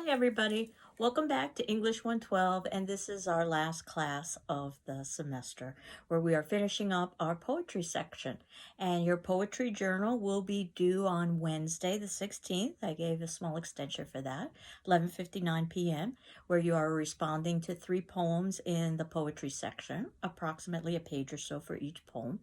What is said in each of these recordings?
Hi everybody, welcome back to English 112, and this is our last class of the semester where we are finishing up our poetry section. And your poetry journal will be due on Wednesday the 16th. I gave a small extension for that, 11:59 p.m., where you are responding to 3 poems in the poetry section, approximately a page or so for each poem.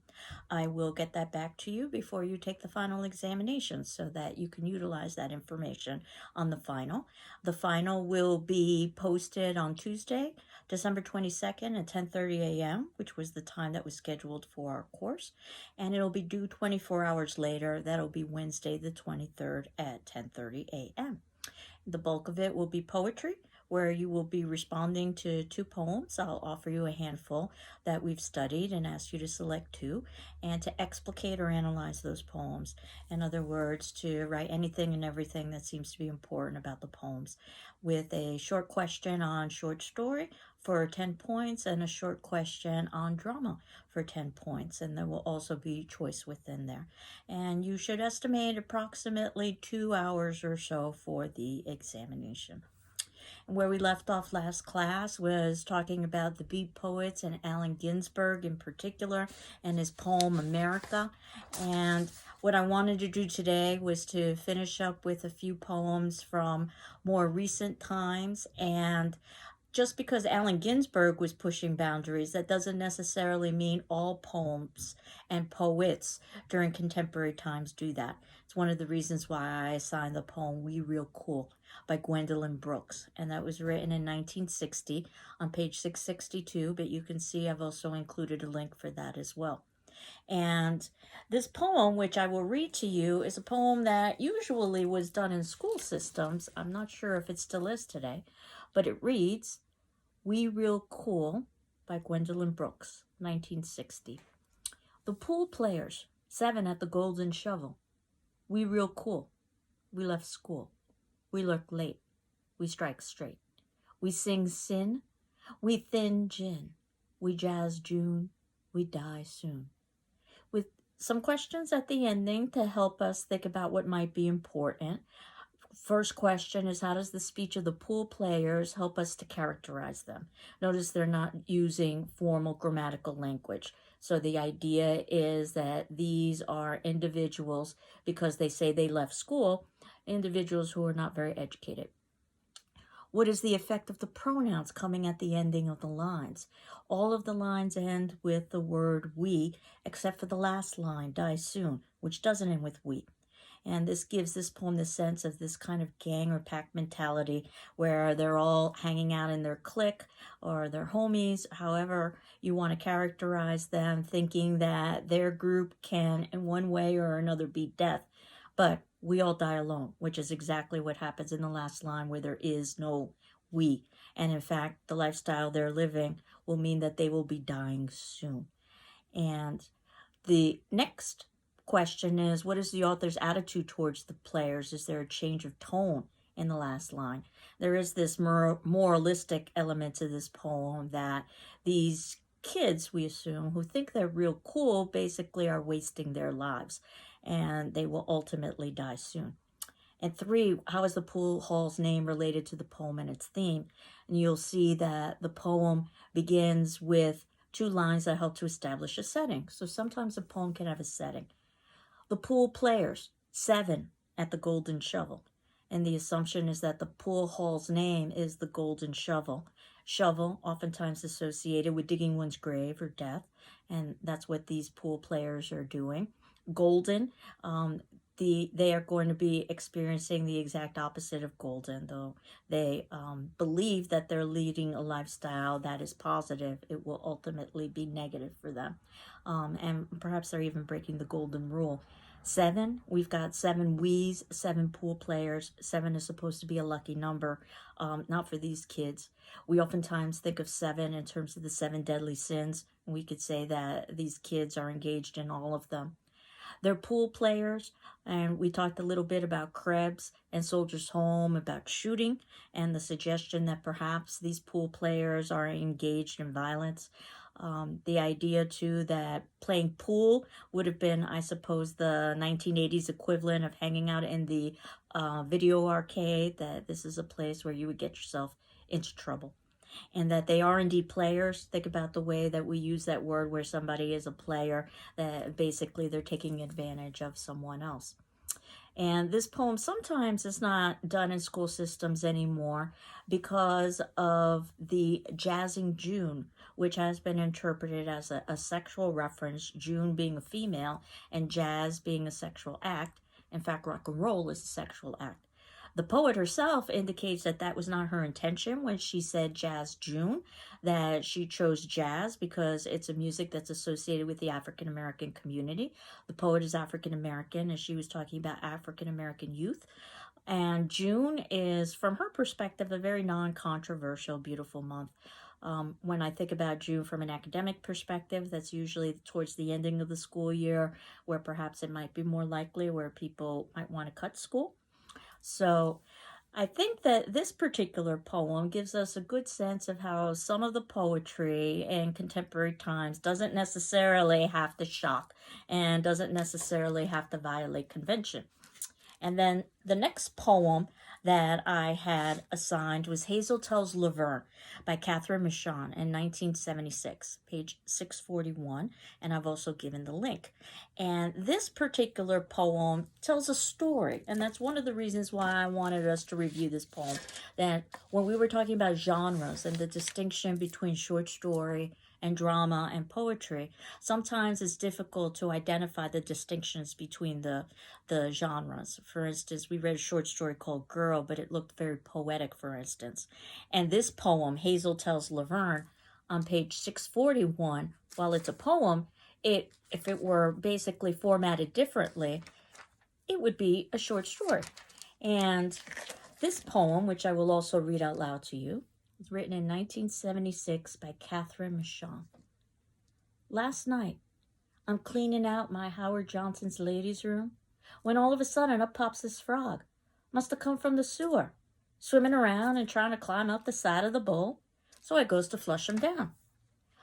I will get that back to you before you take the final examination so that you can utilize that information on the final. The final will be posted on Tuesday, December 22nd at 10:30 a.m., which was the time that was scheduled for our course, and it'll be due 24 hours later. That'll be Wednesday the 23rd at 10:30 a.m. The bulk of it will be poetry, where you will be responding to 2 poems. I'll offer you a handful that we've studied and ask you to select 2 and to explicate or analyze those poems. In other words, to write anything and everything that seems to be important about the poems, with a short question on short story for 10 points and a short question on drama for 10 points. And there will also be choice within there. And you should estimate approximately 2 hours or so for the examination. Where we left off last class was talking about the Beat Poets and Allen Ginsberg in particular and his poem America. And what I wanted to do today was to finish up with a few poems from more recent times. And just because Allen Ginsberg was pushing boundaries, that doesn't necessarily mean all poems and poets during contemporary times do that. It's one of the reasons why I assigned the poem We Real Cool by Gwendolyn Brooks, and that was written in 1960 on page 662, but you can see I've also included a link for that as well. And this poem, which I will read to you, is a poem that usually was done in school systems. I'm not sure if it still is today, but it reads, We Real Cool by Gwendolyn Brooks, 1960. The pool players, 7 at the Golden Shovel. We real cool. We left school. We lurk late. We strike straight. We sing sin. We thin gin. We jazz June. We die soon. With some questions at the ending to help us think about what might be important. First question is, how does the speech of the pool players help us to characterize them? Notice they're not using formal grammatical language. So the idea is that these are individuals, because they say they left school, individuals who are not very educated. What is the effect of the pronouns coming at the ending of the lines? All of the lines end with the word we, except for the last line, die soon, which doesn't end with we. And this gives this poem the sense of this kind of gang or pack mentality where they're all hanging out in their clique or their homies, however you want to characterize them, thinking that their group can in one way or another beat death. But we all die alone, which is exactly what happens in the last line, where there is no we. And in fact, the lifestyle they're living will mean that they will be dying soon. And the next question is, what is the author's attitude towards the players? Is there a change of tone in the last line? There is this moralistic element to this poem that these kids, we assume, who think they're real cool, basically are wasting their lives, and they will ultimately die soon. And 3, how is the pool hall's name related to the poem and its theme? And you'll see that the poem begins with 2 lines that help to establish a setting. So sometimes a poem can have a setting. The pool players, 7 at the Golden Shovel. And the assumption is that the pool hall's name is the Golden Shovel. Shovel, oftentimes associated with digging one's grave or death, and that's what these pool players are doing. Golden, they are going to be experiencing the exact opposite of golden, though they believe that they're leading a lifestyle that is positive. It will ultimately be negative for them. And perhaps they're even breaking the golden rule. 7, we've got 7 we's, 7 pool players. 7 is supposed to be a lucky number, not for these kids. We oftentimes think of 7 in terms of the 7 deadly sins. We could say that these kids are engaged in all of them. They're pool players, and we talked a little bit about Krebs and Soldiers Home, about shooting, and the suggestion that perhaps these pool players are engaged in violence. The idea, too, that playing pool would have been, I suppose, the 1980s equivalent of hanging out in the video arcade, that this is a place where you would get yourself into trouble. And that they are indeed players. Think about the way that we use that word where somebody is a player, that basically they're taking advantage of someone else. And this poem sometimes is not done in school systems anymore because of the jazzing June, which has been interpreted as a sexual reference, June being a female and jazz being a sexual act. In fact, rock and roll is a sexual act. The poet herself indicates that that was not her intention when she said Jazz June, that she chose jazz because it's a music that's associated with the African American community. The poet is African American, and she was talking about African American youth. And June is, from her perspective, a very non-controversial, beautiful month. When I think about June from an academic perspective, that's usually towards the ending of the school year, where perhaps it might be more likely where people might want to cut school. So I think that this particular poem gives us a good sense of how some of the poetry in contemporary times doesn't necessarily have to shock and doesn't necessarily have to violate convention. And then the next poem that I had assigned was Hazel Tells Laverne by Catherine Michon in 1976, page 641, and I've also given the link. And this particular poem tells a story, and that's one of the reasons why I wanted us to review this poem. That when we were talking about genres and the distinction between short story and drama and poetry, sometimes it's difficult to identify the distinctions between the genres. For instance, we read a short story called Girl, but it looked very poetic, for instance. And this poem, Hazel Tells Laverne, on page 641, while it's a poem, if it were basically formatted differently, it would be a short story. And this poem, which I will also read out loud to you, was written in 1976 by Catherine Michon. Last night, I'm cleaning out my Howard Johnson's ladies' room when all of a sudden up pops this frog. Must have come from the sewer, swimming around and trying to climb up the side of the bowl. So I goes to flush him down.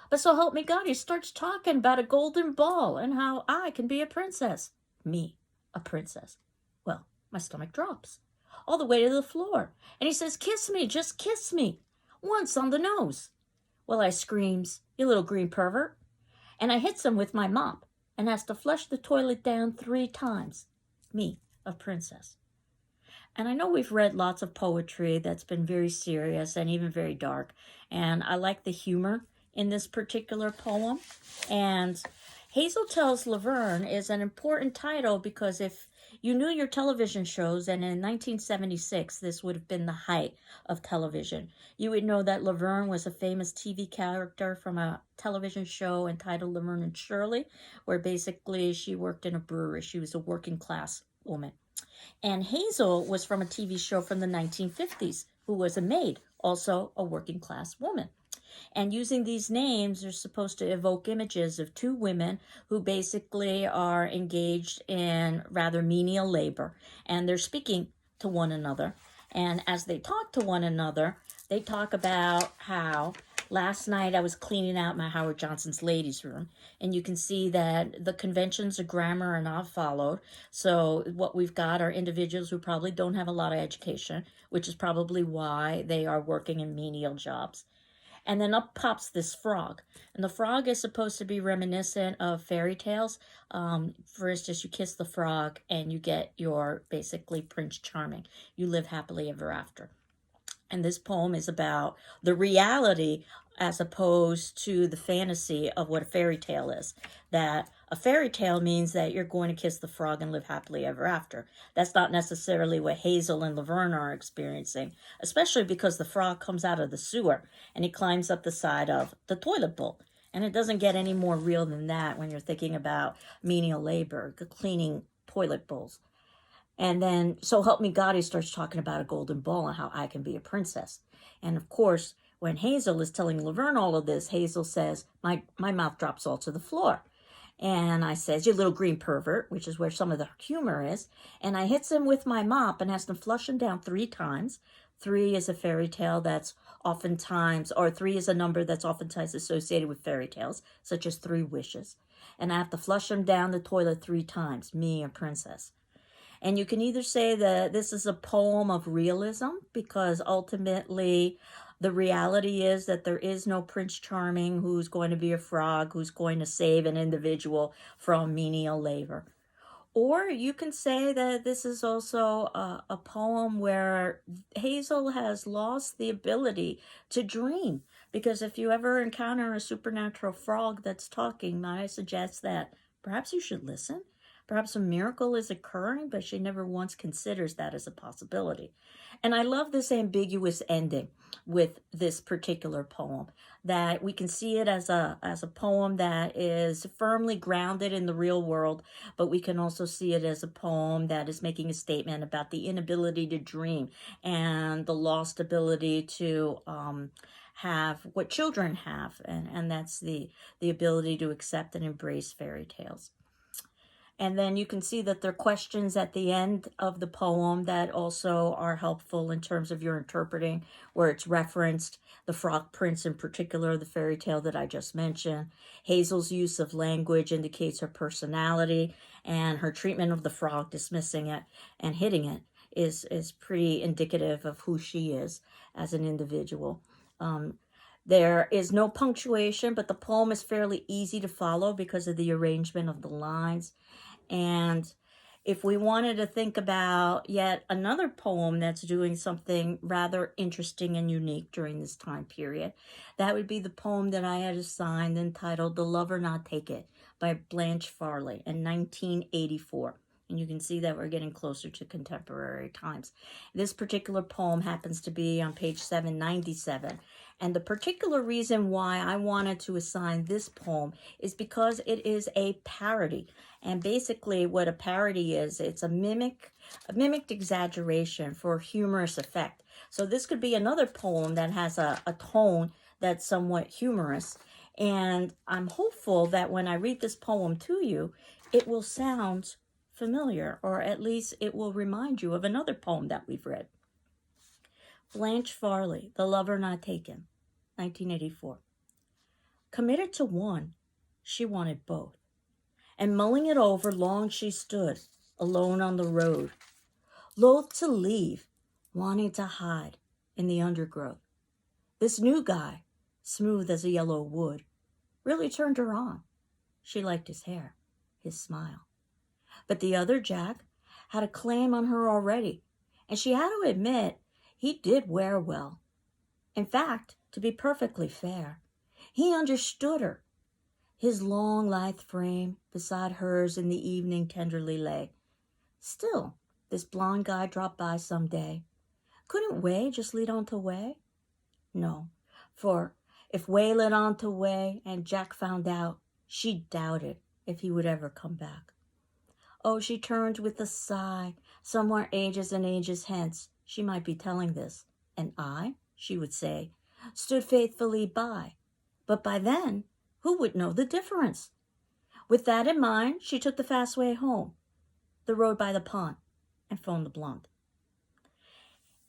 But so help me God, he starts talking about a golden ball and how I can be a princess. Me, a princess. Well, my stomach drops all the way to the floor. And he says, kiss me, just kiss me. Once on the nose. Well, I screams, you little green pervert. And I hits him with my mop and has to flush the toilet down 3 times. Me, a princess. And I know we've read lots of poetry that's been very serious and even very dark. And I like the humor in this particular poem. And Hazel Tells Laverne is an important title because if you knew your television shows, and in 1976, this would have been the height of television, you would know that Laverne was a famous TV character from a television show entitled Laverne and Shirley, where basically she worked in a brewery. She was a working class woman. And Hazel was from a TV show from the 1950s, who was a maid, also a working class woman. And using these names, they're supposed to evoke images of 2 women who basically are engaged in rather menial labor. And they're speaking to one another. And as they talk to one another, they talk about how last night I was cleaning out my Howard Johnson's ladies' room. And you can see that the conventions of grammar are not followed. So what we've got are individuals who probably don't have a lot of education, which is probably why they are working in menial jobs. And then up pops this frog. And the frog is supposed to be reminiscent of fairy tales. For instance, you kiss the frog and you get your basically Prince Charming. You live happily ever after. And this poem is about the reality as opposed to the fantasy of what a fairy tale is. That a fairy tale means that you're going to kiss the frog and live happily ever after. That's not necessarily what Hazel and Laverne are experiencing, especially because the frog comes out of the sewer and he climbs up the side of the toilet bowl. And it doesn't get any more real than that when you're thinking about menial labor, cleaning toilet bowls. And then, so help me God, he starts talking about a golden ball and how I can be a princess. And of course, when Hazel is telling Laverne all of this, Hazel says, my mouth drops all to the floor. And I says, you little green pervert, which is where some of the humor is. And I hits him with my mop and has to flush him down 3 times. 3 is a fairy tale that's oftentimes, or 3 is a number that's oftentimes associated with fairy tales, such as 3 wishes. And I have to flush him down the toilet 3 times, me, a princess. And you can either say that this is a poem of realism, because ultimately the reality is that there is no Prince Charming who's going to be a frog who's going to save an individual from menial labor. Or you can say that this is also a poem where Hazel has lost the ability to dream. Because if you ever encounter a supernatural frog that's talking, might I suggest that perhaps you should listen? Perhaps a miracle is occurring, but she never once considers that as a possibility. And I love this ambiguous ending with this particular poem, that we can see it as a poem that is firmly grounded in the real world, but we can also see it as a poem that is making a statement about the inability to dream and the lost ability to have what children have, and that's the ability to accept and embrace fairy tales. And then you can see that there are questions at the end of the poem that also are helpful in terms of your interpreting, where it's referenced the Frog Prince in particular, the fairy tale that I just mentioned. Hazel's use of language indicates her personality, and her treatment of the frog, dismissing it and hitting it, is pretty indicative of who she is as an individual. There is no punctuation, but the poem is fairly easy to follow because of the arrangement of the lines. And if we wanted to think about yet another poem that's doing something rather interesting and unique during this time period, that would be the poem that I had assigned entitled The Lover Not Taken by Blanche Farley in 1984. And you can see that we're getting closer to contemporary times. This particular poem happens to be on page 797. And the particular reason why I wanted to assign this poem is because it is a parody. And basically what a parody is, it's a mimicked exaggeration for humorous effect. So this could be another poem that has a tone that's somewhat humorous. And I'm hopeful that when I read this poem to you, it will sound familiar, or at least it will remind you of another poem that we've read. Blanche Farley, The Lover Not Taken, 1984. Committed to one, she wanted both. And mulling it over, long she stood, alone on the road, loath to leave, wanting to hide in the undergrowth. This new guy, smooth as a yellow wood, really turned her on. She liked his hair, his smile. But the other Jack had a claim on her already, and she had to admit he did wear well. In fact, to be perfectly fair, he understood her. His long, lithe frame beside hers in the evening tenderly lay. Still, this blonde guy dropped by some day. Couldn't Way just lead on to Way? No, for if Way led on to Way and Jack found out, she doubted if he would ever come back. Oh, she turned with a sigh. Somewhere ages and ages hence, she might be telling this. And I, she would say, stood faithfully by. But by then, who would know the difference? With that in mind, she took the fast way home, the road by the pond, and phoned the blonde.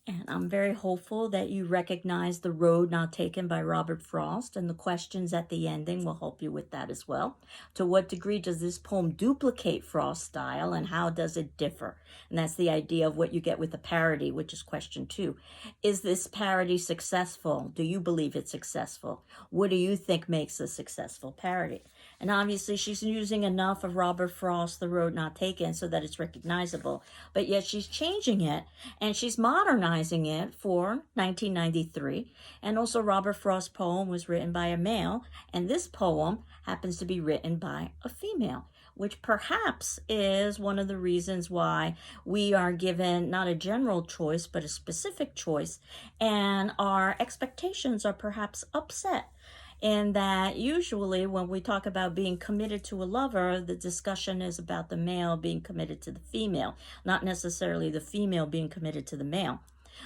And I'm very hopeful that you recognize The Road Not Taken by Robert Frost, and the questions at the ending will help you with that as well. To what degree does this poem duplicate Frost's style, and how does it differ? And that's the idea of what you get with a parody, which is question 2. Is this parody successful? Do you believe it's successful? What do you think makes a successful parody? And obviously she's using enough of Robert Frost, The Road Not Taken, so that it's recognizable. But yet she's changing it, and she's modernizing it for 1993. And also Robert Frost's poem was written by a male, and this poem happens to be written by a female, which perhaps is one of the reasons why we are given not a general choice, but a specific choice, and our expectations are perhaps upset. And that usually when we talk about being committed to a lover, the discussion is about the male being committed to the female, not necessarily the female being committed to the male.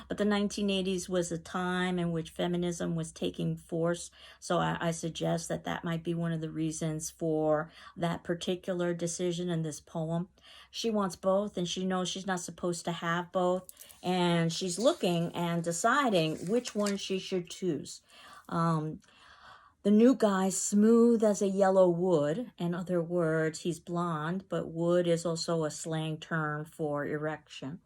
But the 1980s was a time in which feminism was taking force, so I suggest that that might be one of the reasons for that particular decision in this poem. She wants both, and she knows she's not supposed to have both, and she's looking and deciding which one she should choose. The new guy, smooth as a yellow wood. In other words, he's blonde, but wood is also a slang term for erection.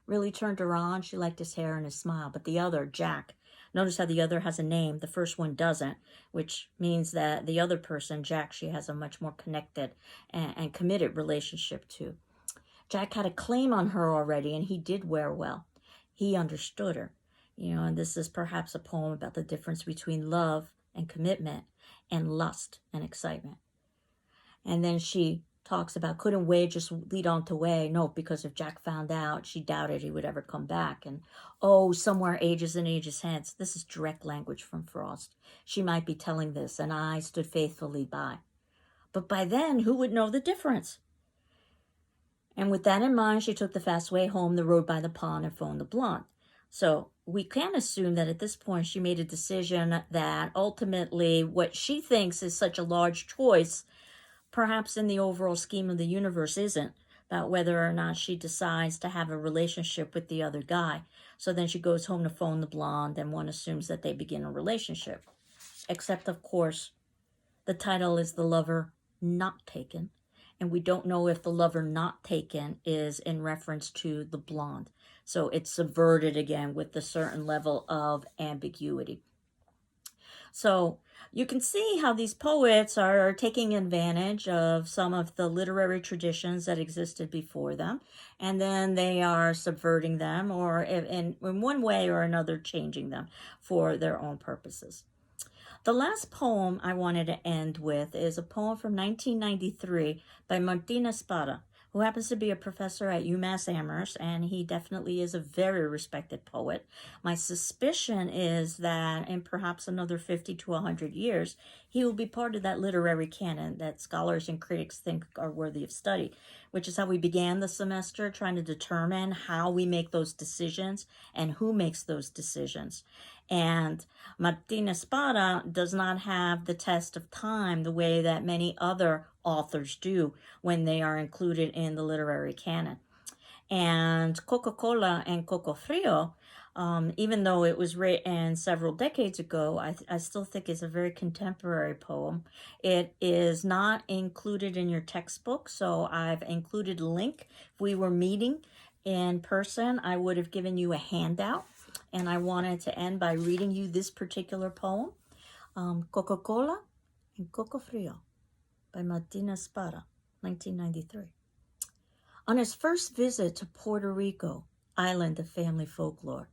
Really turned her on. She liked his hair and his smile. But the other, Jack, notice how the other has a name. The first one doesn't, which means that the other person, Jack, she has a much more connected and committed relationship to. Jack had a claim on her already, and he did wear well. He understood her. And this is perhaps a poem about the difference between love and commitment and lust and excitement. And then she talks about, couldn't Wade just lead on to Way? No, because if Jack found out, she doubted he would ever come back. And somewhere ages and ages hence, this is direct language from Frost. She might be telling this, and I stood faithfully by. But by then, who would know the difference? And with that in mind, she took the fast way home, the road by the pond, and phoned the blonde. So we can assume that at this point she made a decision that ultimately what she thinks is such a large choice, perhaps in the overall scheme of the universe, isn't about whether or not she decides to have a relationship with the other guy. So then she goes home to phone the blonde, and one assumes that they begin a relationship. Except, of course, the title is The Lover Not Taken. And we don't know if the lover not taken is in reference to the blonde. So it's subverted again with a certain level of ambiguity. So you can see how these poets are taking advantage of some of the literary traditions that existed before them, and then they are subverting them, or in one way or another changing them for their own purposes. The last poem I wanted to end with is a poem from 1993 by Martin Espada, who happens to be a professor at UMass Amherst, and he definitely is a very respected poet. My suspicion is that in perhaps another 50 to 100 years, he will be part of that literary canon that scholars and critics think are worthy of study, which is how we began the semester, trying to determine how we make those decisions and who makes those decisions. And Martin Espada does not have the test of time the way that many other authors do when they are included in the literary canon. And Coca-Cola and Coco Frio, even though it was written several decades ago, I still think it's a very contemporary poem. It is not included in your textbook, so I've included a link. If we were meeting in person, I would have given you a handout. And I wanted to end by reading you this particular poem, Coca-Cola and Coco Frio by Martin Espada, 1993. On his first visit to Puerto Rico, island of family folklore,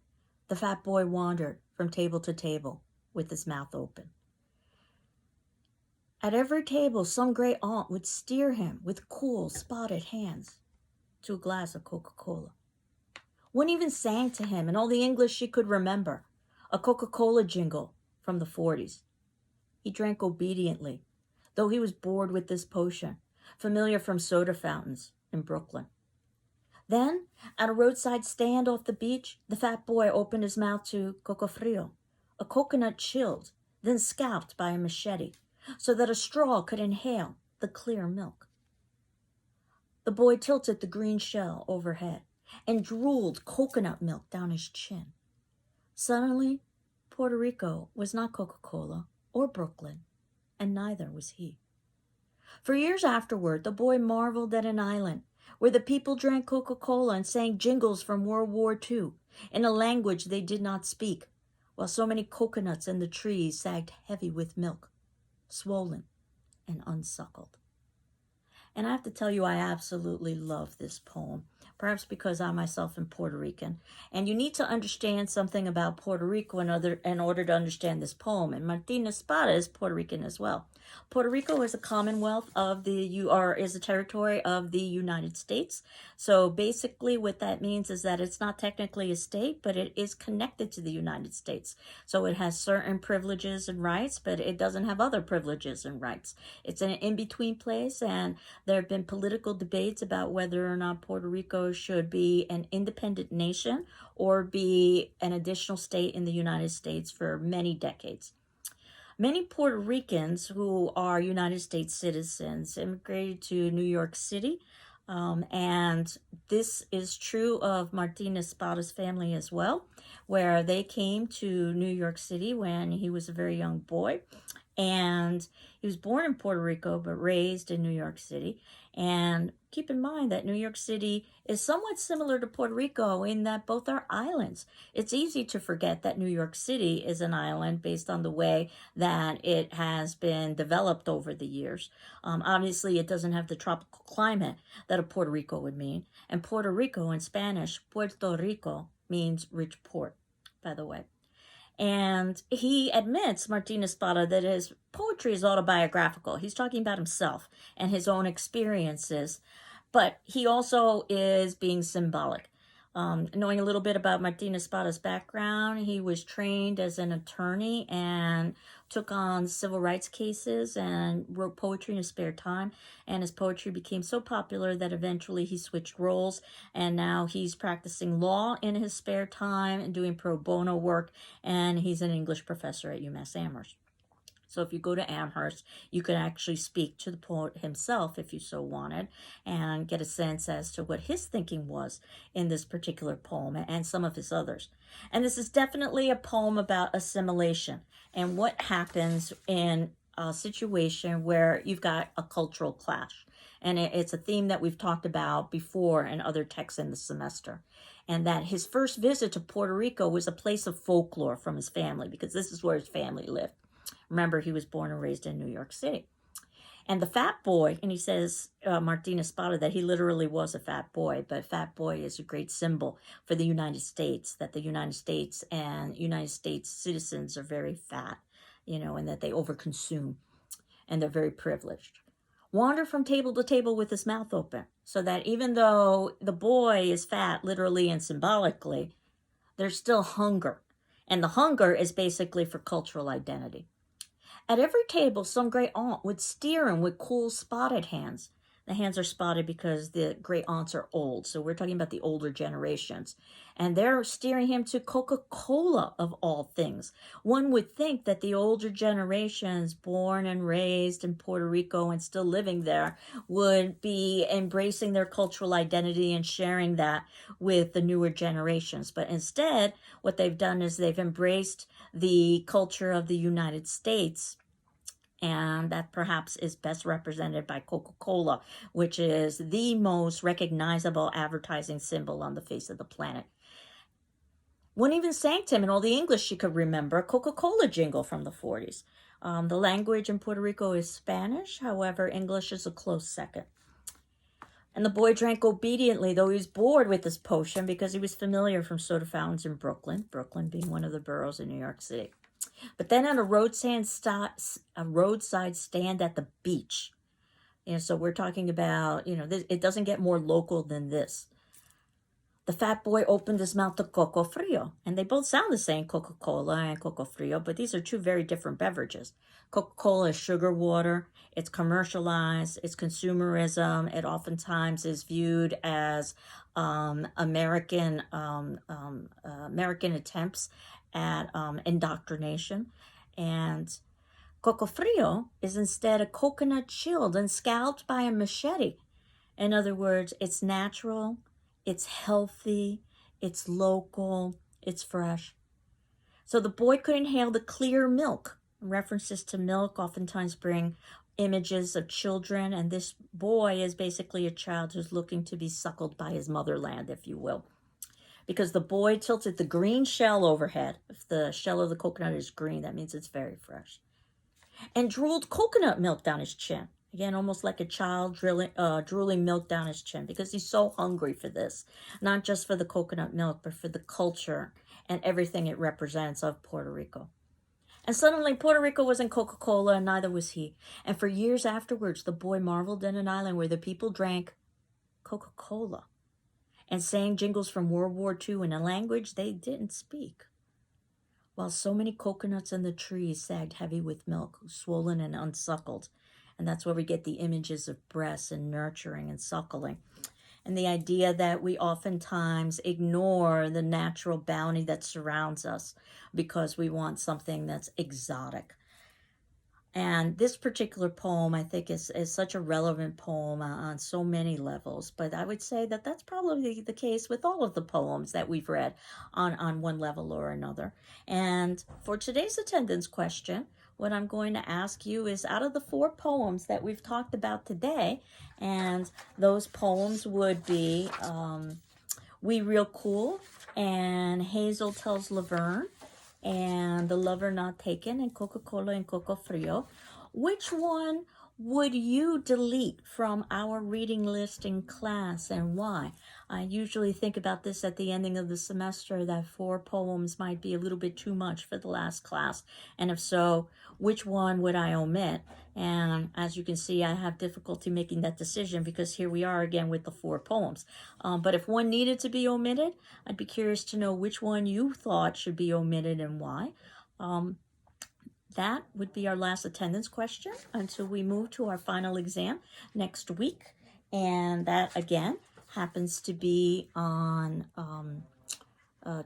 the fat boy wandered from table to table with his mouth open. At every table, some great aunt would steer him with cool, spotted hands to a glass of Coca-Cola. One even sang to him in all the English she could remember, a Coca-Cola jingle from the 40s. He drank obediently, though he was bored with this potion, familiar from soda fountains in Brooklyn. Then, at a roadside stand off the beach, the fat boy opened his mouth to Coco Frio, a coconut chilled, then scalped by a machete, so that a straw could inhale the clear milk. The boy tilted the green shell overhead and drooled coconut milk down his chin. Suddenly, Puerto Rico was not Coca-Cola or Brooklyn, and neither was he. For years afterward, the boy marveled at an island where the people drank Coca-Cola and sang jingles from World War II in a language they did not speak, while so many coconuts in the trees sagged heavy with milk, swollen and unsuckled. And I have to tell you, I absolutely love this poem, perhaps because I myself am Puerto Rican. And you need to understand something about Puerto Rico in order to understand this poem. And Martin Espada is Puerto Rican as well. Puerto Rico is a commonwealth of is a territory of the United States. So basically what that means is that it's not technically a state, but it is connected to the United States. So it has certain privileges and rights, but it doesn't have other privileges and rights. It's an in-between place, and there have been political debates about whether or not Puerto Rico should be an independent nation or be an additional state in the United States for many decades. Many Puerto Ricans who are United States citizens immigrated to New York City, and this is true of Martin Espada's family as well, where they came to New York City when he was a very young boy. And he was born in Puerto Rico, but raised in New York City. And keep in mind that New York City is somewhat similar to Puerto Rico in that both are islands. It's easy to forget that New York City is an island based on the way that it has been developed over the years. Obviously, it doesn't have the tropical climate that a Puerto Rico would mean. And Puerto Rico in Spanish, Puerto Rico, means rich port, by the way. And he admits, Martin Espada, that his poetry is autobiographical. He's talking about himself and his own experiences, but he also is being symbolic. Knowing a little bit about Martin Espada's background, he was trained as an attorney and took on civil rights cases and wrote poetry in his spare time. And his poetry became so popular that eventually he switched roles, and now he's practicing law in his spare time and doing pro bono work, and he's an English professor at UMass Amherst. So if you go to Amherst, you could actually speak to the poet himself if you so wanted and get a sense as to what his thinking was in this particular poem and some of his others. And this is definitely a poem about assimilation and what happens in a situation where you've got a cultural clash. And it's a theme that we've talked about before in other texts in the semester. And that his first visit to Puerto Rico was a place of folklore from his family, because this is where his family lived. Remember, he was born and raised in New York City. And the fat boy, and he says, Martin Espada, that he literally was a fat boy, but fat boy is a great symbol for the United States, that the United States and United States citizens are very fat, and that they overconsume, and they're very privileged. Wander from table to table with his mouth open, so that even though the boy is fat, literally and symbolically, there's still hunger. And the hunger is basically for cultural identity. At every table, some great aunt would steer him with cool spotted hands. The hands are spotted because the great aunts are old, so we're talking about the older generations. And they're steering him to Coca-Cola, of all things. One would think that the older generations, born and raised in Puerto Rico and still living there, would be embracing their cultural identity and sharing that with the newer generations. But instead, what they've done is they've embraced the culture of the United States, and that perhaps is best represented by Coca-Cola, which is the most recognizable advertising symbol on the face of the planet. One even sang to him in all the English she could remember, a Coca-Cola jingle from the 40s. The language in Puerto Rico is Spanish, however, English is a close second. And the boy drank obediently, though he was bored with this potion because he was familiar from soda fountains in Brooklyn, Brooklyn being one of the boroughs in New York City. But then on a roadside stand at the beach. So we're talking about, it doesn't get more local than this. The fat boy opened his mouth to Coco Frio, and they both sound the same, Coca-Cola and Coco Frio, but these are two very different beverages. Coca-Cola is sugar water, it's commercialized, it's consumerism, it oftentimes is viewed as American attempts at indoctrination, and Coco Frio is instead a coconut chilled and scalped by a machete. In other words, it's natural, it's healthy, it's local, it's fresh. So the boy could inhale the clear milk. References to milk oftentimes bring images of children, and this boy is basically a child who's looking to be suckled by his motherland, if you will. Because the boy tilted the green shell overhead. If the shell of the coconut is green, that means it's very fresh. And drooled coconut milk down his chin. Again, almost like a child drooling milk down his chin, because he's so hungry for this. Not just for the coconut milk, but for the culture and everything it represents of Puerto Rico. And suddenly Puerto Rico wasn't Coca-Cola, and neither was he. And for years afterwards, the boy marveled in an island where the people drank Coca-Cola and sang jingles from World War II in a language they didn't speak. While so many coconuts in the trees sagged heavy with milk, swollen and unsuckled. And that's where we get the images of breasts and nurturing and suckling. And the idea that we oftentimes ignore the natural bounty that surrounds us because we want something that's exotic. And this particular poem, I think, is such a relevant poem on so many levels. But I would say that that's probably the case with all of the poems that we've read on one level or another. And for today's attendance question, what I'm going to ask you is, out of the 4 poems that we've talked about today, and those poems would be We Real Cool, and Hazel Tells Laverne, and The Lover Not Taken, and Coca-Cola and Coco Frio. Which one would you delete from our reading list in class, and why? I usually think about this at the ending of the semester, that 4 poems might be a little bit too much for the last class, and if so, which one would I omit? And as you can see, I have difficulty making that decision because here we are again with the 4 poems. But if one needed to be omitted, I'd be curious to know which one you thought should be omitted and why. That would be our last attendance question until we move to our final exam next week. And that, again, happens to be on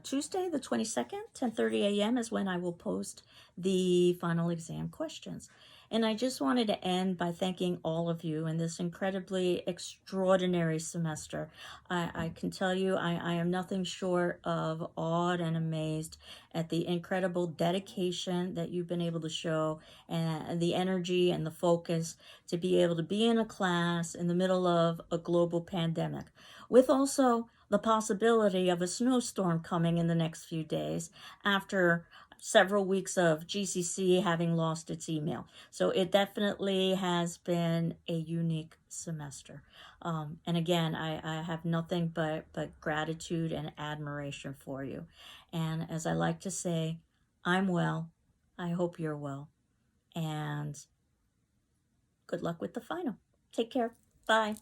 Tuesday, the 22nd, 10:30 a.m. is when I will post the final exam questions. And I just wanted to end by thanking all of you in this incredibly extraordinary semester. I can tell you I am nothing short of awed and amazed at the incredible dedication that you've been able to show, and the energy and the focus to be able to be in a class in the middle of a global pandemic, with also the possibility of a snowstorm coming in the next few days after several weeks of GCC having lost its email. So it definitely has been a unique semester. And again, I have nothing but gratitude and admiration for you. And as I like to say, I'm well. I hope you're well. And good luck with the final. Take care. Bye.